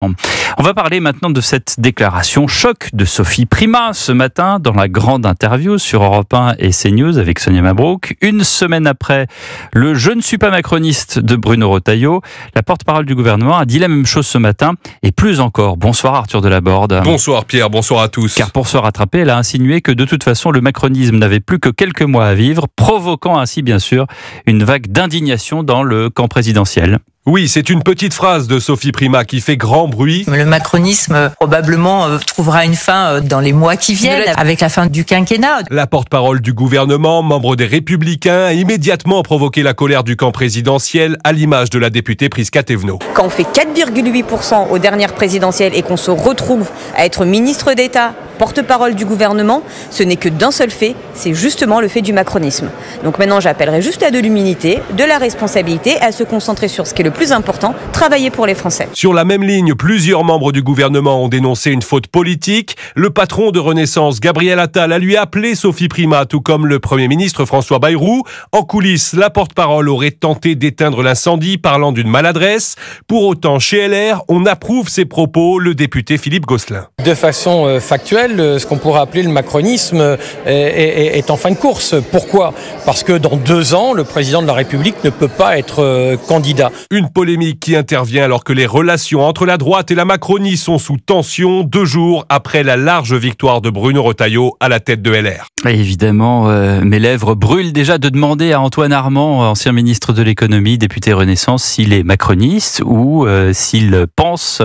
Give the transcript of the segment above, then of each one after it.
On va parler maintenant de cette déclaration choc de Sophie Primas ce matin dans la grande interview sur Europe 1 et CNews avec Sonia Mabrouk. Une semaine après le « je ne suis pas macroniste » de Bruno Retailleau, la porte-parole du gouvernement a dit la même chose ce matin et plus encore. Bonsoir Arthur Delaborde. Bonsoir Pierre, bonsoir à tous. Car pour se rattraper, elle a insinué que de toute façon le macronisme n'avait plus que quelques mois à vivre, provoquant ainsi bien sûr une vague d'indignation dans le camp présidentiel. Oui, c'est une petite phrase de Sophie Primas qui fait grand bruit. Le macronisme probablement trouvera une fin dans les mois qui viennent, avec la fin du quinquennat. La porte-parole du gouvernement, membre des Républicains, a immédiatement provoqué la colère du camp présidentiel, à l'image de la députée Prisca Thévenot. Quand on fait 4,8% aux dernières présidentielles et qu'on se retrouve à être ministre d'État, porte-parole du gouvernement, ce n'est que d'un seul fait, c'est justement le fait du macronisme. Donc maintenant, j'appellerai juste à de l'humilité, de la responsabilité, à se concentrer sur ce qui est le plus important, travailler pour les Français. Sur la même ligne, plusieurs membres du gouvernement ont dénoncé une faute politique. Le patron de Renaissance, Gabriel Attal, a lui appelé Sophie Primas, tout comme le Premier ministre François Bayrou. En coulisses, la porte-parole aurait tenté d'éteindre l'incendie, parlant d'une maladresse. Pour autant, chez LR, on approuve ces propos, le député Philippe Gosselin. De façon factuelle, ce qu'on pourrait appeler le macronisme est en fin de course. Pourquoi ? Parce que dans 2 ans, le président de la République ne peut pas être candidat. Une polémique qui intervient alors que les relations entre la droite et la Macronie sont sous tension 2 jours après la large victoire de Bruno Retailleau à la tête de LR. Et évidemment, mes lèvres brûlent déjà de demander à Antoine Armand, ancien ministre de l'économie, député Renaissance, s'il est macroniste ou s'il pense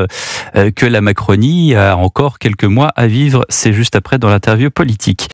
que la Macronie a encore quelques mois à vivre. C'est juste après dans l'interview politique.